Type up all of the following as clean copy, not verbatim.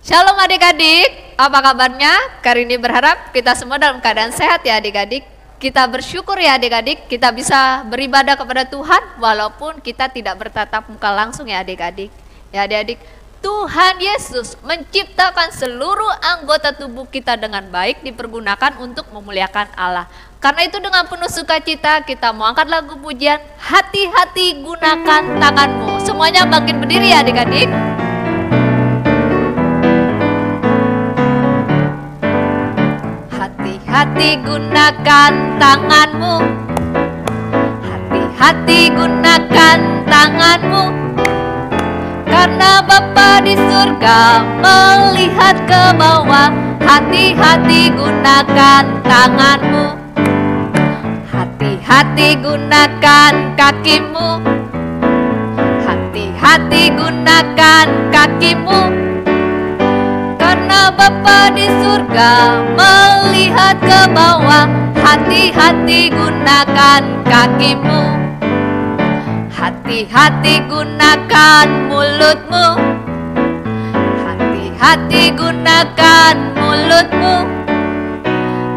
Shalom adik-adik, apa kabarnya? Kali ini berharap kita semua dalam keadaan sehat ya adik-adik. Kita bersyukur ya adik-adik, kita bisa beribadah kepada Tuhan walaupun kita tidak bertatap muka langsung ya adik-adik. Ya adik-adik, Tuhan Yesus menciptakan seluruh anggota tubuh kita dengan baik dipergunakan untuk memuliakan Allah. Karena itu dengan penuh sukacita kita mau angkat lagu pujian Hati-hati gunakan tanganmu. Semuanya bangkit berdiri ya adik-adik. Hati-hati gunakan tanganmu, hati-hati gunakan tanganmu, karena Bapa di surga melihat ke bawah. Hati-hati gunakan tanganmu, hati-hati gunakan kakimu, hati-hati gunakan kakimu, karena Bapa di surga melihat ke bawah. Hati-hati gunakan kakimu, hati-hati gunakan mulutmu, hati-hati gunakan mulutmu,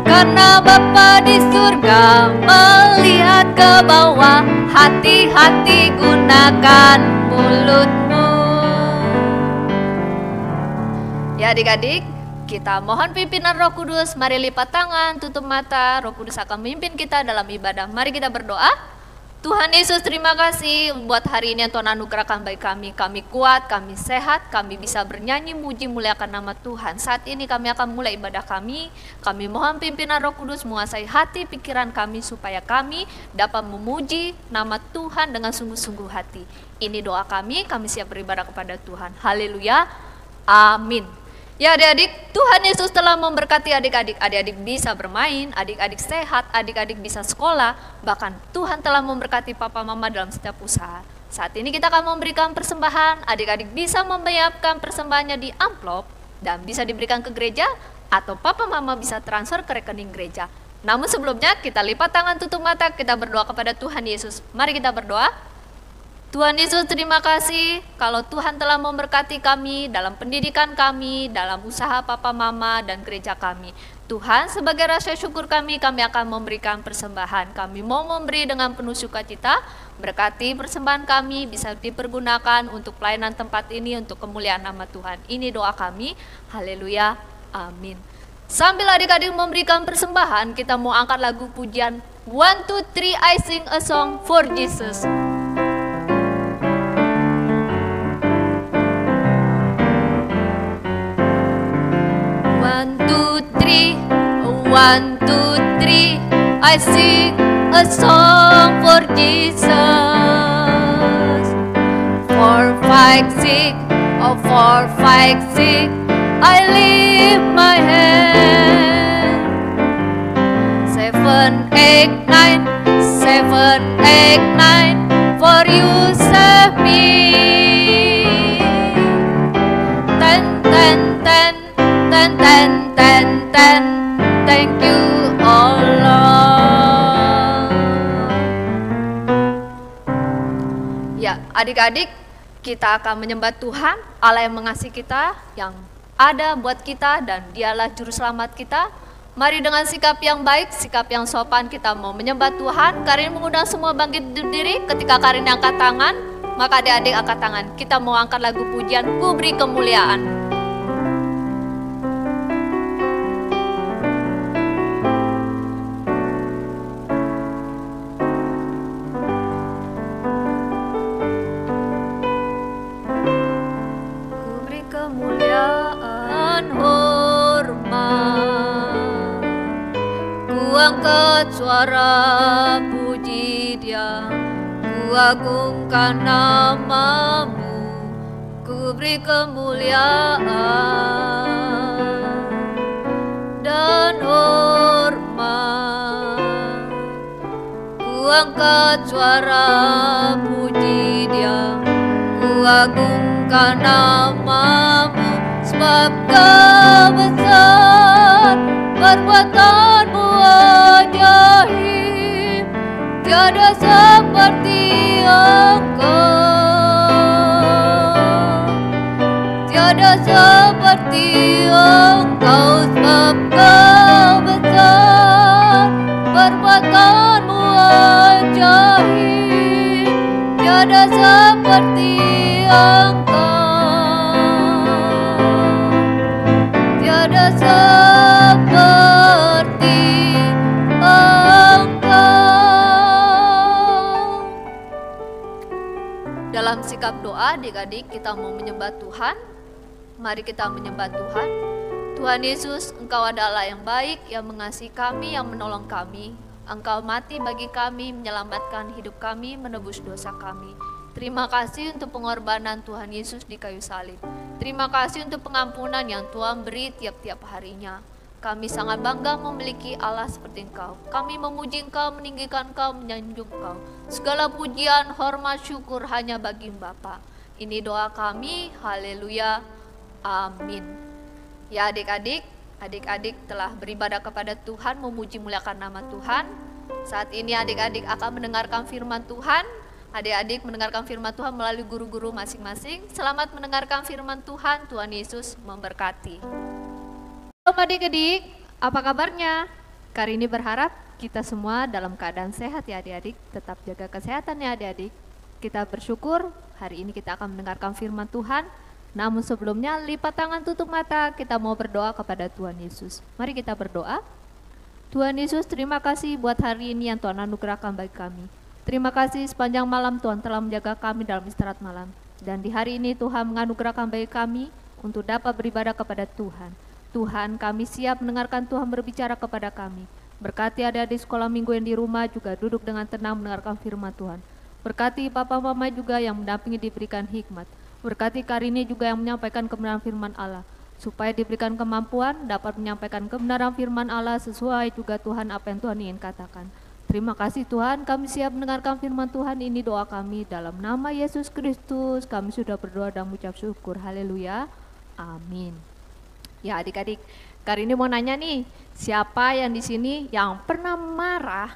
karena Bapa di surga melihat ke bawah. Hati-hati gunakan mulutmu. Ya adik-adik, kita mohon pimpinan Roh Kudus. Mari lipat tangan, tutup mata. Roh Kudus akan memimpin kita dalam ibadah. Mari kita berdoa. Tuhan Yesus, terima kasih buat hari ini yang Tuhan anugerahkan bagi kami. Kami kuat, kami sehat, kami bisa bernyanyi muji muliakan nama Tuhan. Saat ini kami akan mulai ibadah kami. Kami mohon pimpinan Roh Kudus menguasai hati pikiran kami supaya kami dapat memuji nama Tuhan dengan sungguh-sungguh hati. Ini doa kami siap beribadah kepada Tuhan. Haleluya, amin. Ya adik-adik, Tuhan Yesus telah memberkati adik-adik. Adik-adik bisa bermain, adik-adik sehat, adik-adik bisa sekolah. Bahkan Tuhan telah memberkati papa mama dalam setiap usaha. Saat ini kita akan memberikan persembahan. Adik-adik bisa menyiapkan persembahannya di amplop dan bisa diberikan ke gereja, atau papa mama bisa transfer ke rekening gereja. Namun sebelumnya kita lipat tangan, tutup mata, kita berdoa kepada Tuhan Yesus. Mari kita berdoa. Tuhan Yesus, terima kasih kalau Tuhan telah memberkati kami dalam pendidikan kami, dalam usaha papa mama dan gereja kami. Tuhan, sebagai rasa syukur kami akan memberikan persembahan. Kami mau memberi dengan penuh sukacita. Berkati persembahan kami bisa dipergunakan untuk pelayanan tempat ini, untuk kemuliaan nama Tuhan. Ini doa kami. Haleluya, amin. Sambil adik-adik memberikan persembahan, kita mau angkat lagu pujian 1, 2, 3, I sing a song for Jesus. 1, 2, 3, I sing a song for Jesus. 4, 5, 6, oh 4, 5, 6, I lift my hand. 7, 8, 9, 7, 8, 9, for you save me. 10, 10, 10, 10, 10, 10, 10. Thank you, oh Lord. Ya, adik-adik, kita akan menyembah Tuhan, Allah yang mengasihi kita, yang ada buat kita, dan Dialah juru selamat kita. Mari dengan sikap yang baik, sikap yang sopan, kita mau menyembah Tuhan. Karin mengundang semua bangkit berdiri. Ketika Karin angkat tangan, maka adik-adik angkat tangan. Kita mau angkat lagu pujian, Ku Beri Kemuliaan. Angkat suara puji Dia, ku agungkan namamu, ku beri kemuliaan dan hormat. Ku angkat suara puji Dia, ku agungkan namamu, sebab Kau besar, perbuatanmu ajaib, tiada seperti Engkau, tiada seperti Engkau, sebab Kau besar, perbuatanmu ajaib, tiada seperti Engkau, tiada seperti Engkau. Dalam sikap doa, adik-adik, kita mau menyembah Tuhan. Mari kita menyembah Tuhan. Tuhan Yesus, Engkau adalah yang baik, yang mengasihi kami, yang menolong kami. Engkau mati bagi kami, menyelamatkan hidup kami, menebus dosa kami. Terima kasih untuk pengorbanan Tuhan Yesus di kayu salib. Terima kasih untuk pengampunan yang Tuhan beri tiap-tiap harinya. Kami sangat bangga memiliki Allah seperti Engkau. Kami memuji Engkau, meninggikan Engkau, menyanjung Engkau. Segala pujian, hormat, syukur hanya bagi Bapa. Ini doa kami, haleluya, amin. Ya adik-adik telah beribadah kepada Tuhan, memuji muliakan nama Tuhan. Saat ini adik-adik akan mendengarkan firman Tuhan. Adik-adik mendengarkan firman Tuhan melalui guru-guru masing-masing. Selamat mendengarkan firman Tuhan. Tuhan Yesus memberkati. Halo adik-adik, apa kabarnya? Kali ini berharap kita semua dalam keadaan sehat ya adik-adik. Tetap jaga kesehatan ya adik-adik. Kita bersyukur hari ini kita akan mendengarkan firman Tuhan. Namun sebelumnya lipat tangan, tutup mata, kita mau berdoa kepada Tuhan Yesus. Mari kita berdoa. Tuhan Yesus, terima kasih buat hari ini yang Tuhan anugerahkan bagi kami. Terima kasih sepanjang malam Tuhan telah menjaga kami dalam istirahat malam. Dan di hari ini Tuhan menganugerahkan bagi kami untuk dapat beribadah kepada Tuhan. Tuhan, kami siap mendengarkan Tuhan berbicara kepada kami. Berkati adik-adik sekolah minggu yang di rumah juga duduk dengan tenang mendengarkan firman Tuhan. Berkati papa mama juga yang mendampingi diberikan hikmat. Berkati Karini juga yang menyampaikan kebenaran firman Allah, supaya diberikan kemampuan dapat menyampaikan kebenaran firman Allah sesuai juga Tuhan apa yang Tuhan ingin katakan. Terima kasih Tuhan, kami siap mendengarkan firman Tuhan. Ini doa kami dalam nama Yesus Kristus. Kami sudah berdoa dan mengucap syukur. Haleluya, amin. Ya adik-adik, Karini mau nanya nih, siapa yang di sini yang pernah marah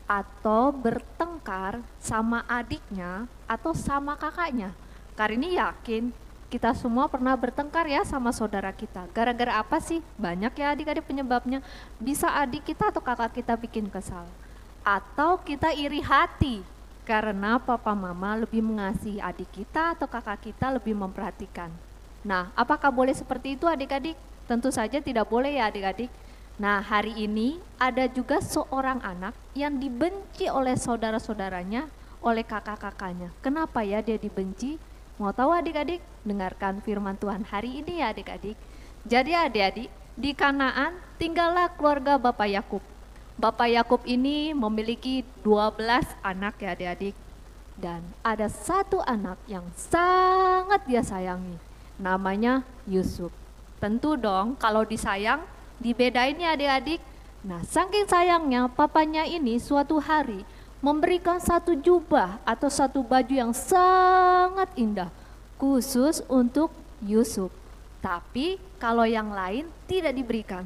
atau bertengkar sama adiknya atau sama kakaknya? Karini yakin kita semua pernah bertengkar ya sama saudara kita. Gara-gara apa sih? Banyak ya adik-adik penyebabnya. Bisa adik kita atau kakak kita bikin kesal. Atau kita iri hati karena papa mama lebih mengasihi adik kita atau kakak kita lebih memperhatikan. Nah, apakah boleh seperti itu adik-adik? Tentu saja tidak boleh ya adik-adik. Nah, hari ini ada juga seorang anak yang dibenci oleh saudara-saudaranya, oleh kakak-kakaknya. Kenapa ya dia dibenci? Mau tahu adik-adik? Dengarkan firman Tuhan hari ini ya adik-adik. Jadi adik-adik, di Kanaan tinggallah keluarga Bapak Yakub. Bapak Yakub ini memiliki 12 anak ya adik-adik. Dan ada satu anak yang sangat dia sayangi. Namanya Yusuf. Tentu dong kalau disayang, dibedain ya adik-adik. Nah, saking sayangnya papanya ini suatu hari memberikan satu jubah atau satu baju yang sangat indah khusus untuk Yusuf. Tapi kalau yang lain tidak diberikan.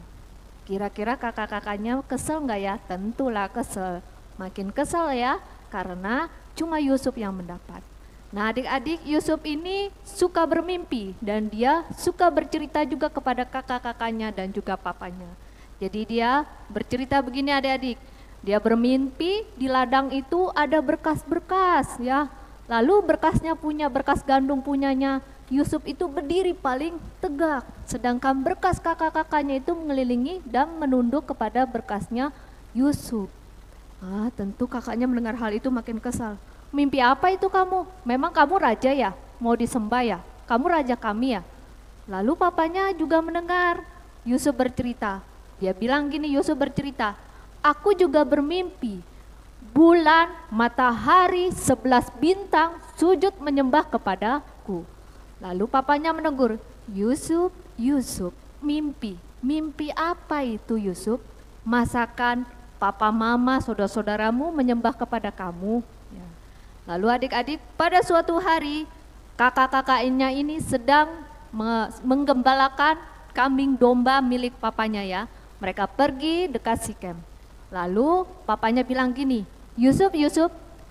Kira-kira kakak-kakaknya kesel nggak ya? Tentulah kesel. Makin kesel ya karena cuma Yusuf yang mendapat. Nah adik-adik, Yusuf ini suka bermimpi dan dia suka bercerita juga kepada kakak-kakaknya dan juga papanya. Jadi dia bercerita begini adik-adik. Dia bermimpi di ladang itu ada berkas-berkas ya. Lalu berkas gandum punyanya Yusuf itu berdiri paling tegak. Sedangkan berkas kakak-kakaknya itu mengelilingi dan menunduk kepada berkasnya Yusuf. Tentu kakaknya mendengar hal itu makin kesal. Mimpi apa itu kamu? Memang kamu raja ya? Mau disembah ya? Kamu raja kami ya? Lalu papanya juga mendengar Yusuf bercerita. Dia bilang gini, Yusuf bercerita, aku juga bermimpi, bulan, matahari, 11 bintang sujud menyembah kepadaku. Lalu papanya menegur, Yusuf, Yusuf, mimpi apa itu Yusuf? Masakan papa mama saudara-saudaramu menyembah kepada kamu? Ya. Lalu adik-adik pada suatu hari kakak-kakaknya ini sedang menggembalakan kambing domba milik papanya ya. Mereka pergi dekat Sikem. Lalu papanya bilang gini, Yusuf,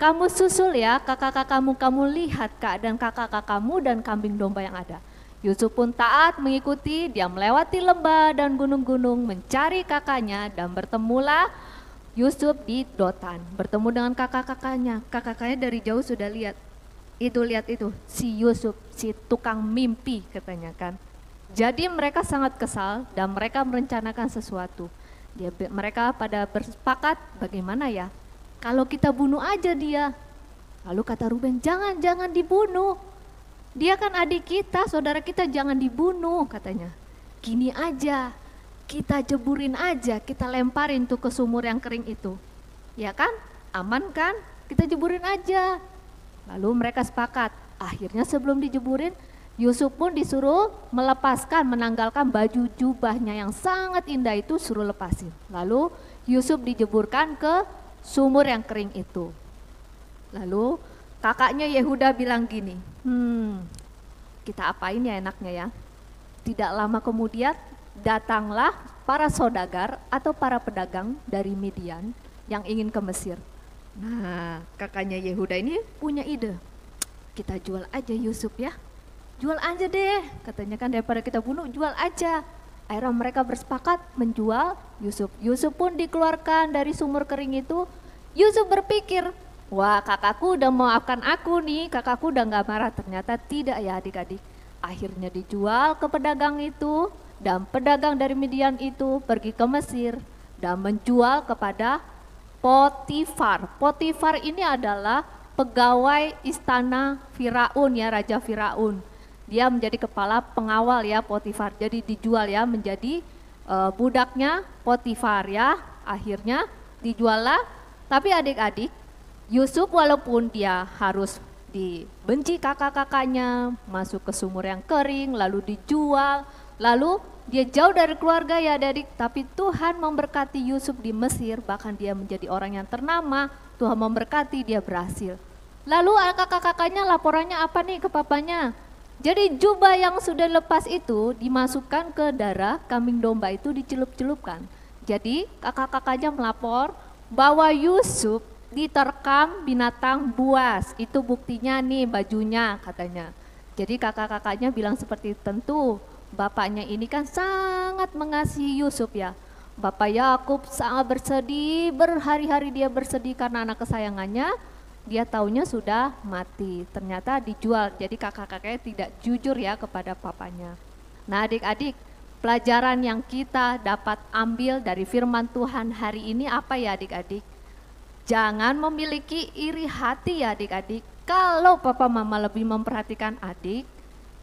kamu susul ya kakak-kakakmu, kamu lihat keadaan kakak-kakakmu dan kambing domba yang ada. Yusuf pun taat mengikuti, dia melewati lembah dan gunung-gunung mencari kakaknya dan bertemulah Yusuf di Dotan. Bertemu dengan kakak-kakaknya. Kakak-kakaknya dari jauh sudah lihat itu si Yusuf, si tukang mimpi katanya kan. Jadi mereka sangat kesal dan mereka merencanakan sesuatu. Mereka pada bersepakat bagaimana ya kalau kita bunuh aja dia. Lalu kata Ruben, jangan dibunuh. Dia kan adik kita, saudara kita, jangan dibunuh katanya. Gini aja, kita jeburin aja, kita lemparin tuh ke sumur yang kering itu. Ya kan, aman kan, kita jeburin aja. Lalu mereka sepakat, akhirnya sebelum dijeburin, Yusuf pun disuruh melepaskan, menanggalkan baju jubahnya yang sangat indah itu, suruh lepasin. Lalu Yusuf dijeburkan ke sumur yang kering itu. Lalu kakaknya Yehuda bilang gini, kita apain ya enaknya ya. Tidak lama kemudian datanglah para saudagar atau para pedagang dari Midian yang ingin ke Mesir. Nah, kakaknya Yehuda ini punya ide, kita jual aja Yusuf ya. Jual aja deh, katanya kan, daripada kita bunuh, jual aja. Akhirnya mereka bersepakat menjual Yusuf. Yusuf pun dikeluarkan dari sumur kering itu. Yusuf berpikir, wah kakakku udah memaafkan aku nih, kakakku udah gak marah. Ternyata tidak ya adik-adik. Akhirnya dijual ke pedagang itu, dan pedagang dari Midian itu pergi ke Mesir dan menjual kepada Potifar. Potifar ini adalah pegawai istana Firaun ya, Raja Firaun. Dia menjadi kepala pengawal ya Potifar. Jadi dijual ya menjadi budaknya Potifar ya. Akhirnya dijual lah. Tapi adik-adik, Yusuf walaupun dia harus dibenci kakak-kakaknya, masuk ke sumur yang kering, lalu dijual, lalu dia jauh dari keluarga ya adik-adik, tapi Tuhan memberkati Yusuf di Mesir, bahkan dia menjadi orang yang ternama, Tuhan memberkati, dia berhasil. Lalu kakak-kakaknya laporannya apa nih ke papanya? Jadi jubah yang sudah lepas itu dimasukkan ke darah kambing domba itu, dicelup-celupkan. Jadi kakak-kakaknya melapor bahwa Yusuf diterkam binatang buas, itu buktinya nih bajunya katanya. Jadi kakak-kakaknya bilang seperti tentu bapaknya ini kan sangat mengasihi Yusuf ya. Bapak Yakub sangat bersedih, berhari-hari dia bersedih karena anak kesayangannya, dia taunya sudah mati, ternyata dijual. Jadi kakak-kakaknya tidak jujur ya kepada papanya. Nah adik-adik, pelajaran yang kita dapat ambil dari firman Tuhan hari ini apa ya adik-adik? Jangan memiliki iri hati ya adik-adik. Kalau papa mama lebih memperhatikan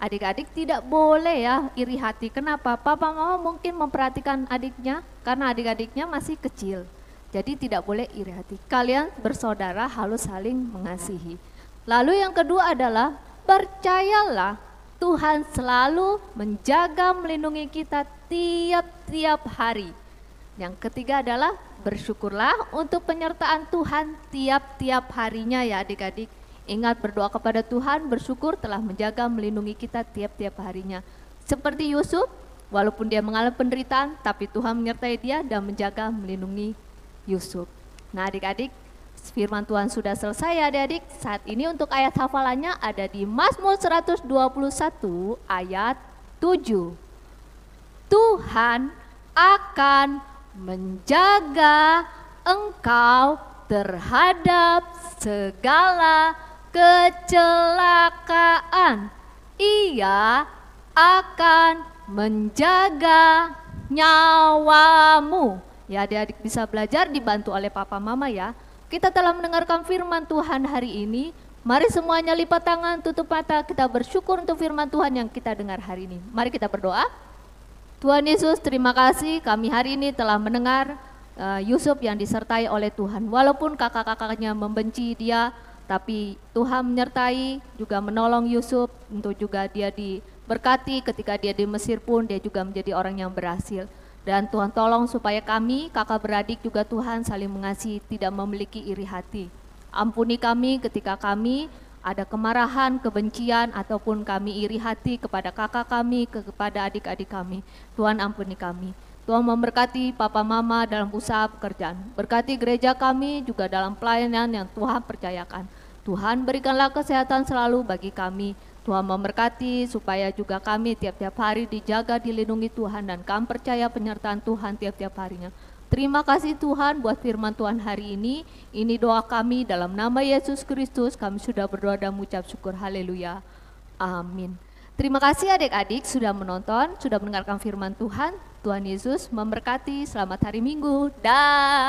adik-adik tidak boleh ya iri hati. Kenapa? Papa mama mungkin memperhatikan adiknya karena adik-adiknya masih kecil. Jadi tidak boleh iri hati. Kalian bersaudara harus saling mengasihi. Lalu yang kedua adalah percayalah Tuhan selalu menjaga melindungi kita tiap-tiap hari. Yang ketiga adalah bersyukurlah untuk penyertaan Tuhan tiap-tiap harinya ya adik-adik. Ingat berdoa kepada Tuhan, bersyukur telah menjaga melindungi kita tiap-tiap harinya. Seperti Yusuf, walaupun dia mengalami penderitaan, tapi Tuhan menyertai dia dan menjaga melindungi Yusuf. Nah adik-adik, firman Tuhan sudah selesai ya adik-adik. Saat ini untuk ayat hafalannya ada di Mazmur 121 ayat 7. Tuhan akan menjaga engkau terhadap segala kecelakaan. Ia akan menjaga nyawamu. Ya adik-adik bisa belajar dibantu oleh papa mama ya. Kita telah mendengarkan firman Tuhan hari ini. Mari semuanya lipat tangan, tutup mata, kita bersyukur untuk firman Tuhan yang kita dengar hari ini. Mari kita berdoa. Tuhan Yesus, terima kasih kami hari ini telah mendengar Yusuf yang disertai oleh Tuhan. Walaupun kakak-kakaknya membenci dia, tapi Tuhan menyertai, juga menolong Yusuf untuk juga dia diberkati. Ketika dia di Mesir pun dia juga menjadi orang yang berhasil. Dan Tuhan tolong supaya kami, kakak beradik juga Tuhan saling mengasihi, tidak memiliki iri hati. Ampuni kami ketika kami ada kemarahan, kebencian, ataupun kami iri hati kepada kakak kami, kepada adik-adik kami. Tuhan ampuni kami. Tuhan memberkati papa mama dalam usaha pekerjaan. Berkati gereja kami juga dalam pelayanan yang Tuhan percayakan. Tuhan berikanlah kesehatan selalu bagi kami. Tuhan memberkati supaya juga kami tiap-tiap hari dijaga, dilindungi Tuhan, dan kami percaya penyertaan Tuhan tiap-tiap harinya. Terima kasih Tuhan buat firman Tuhan hari ini. Ini doa kami dalam nama Yesus Kristus. Kami sudah berdoa dan mengucap syukur. Haleluya. Amin. Terima kasih adik-adik sudah menonton, sudah mendengarkan firman Tuhan. Tuhan Yesus memberkati. Selamat hari Minggu. Dah.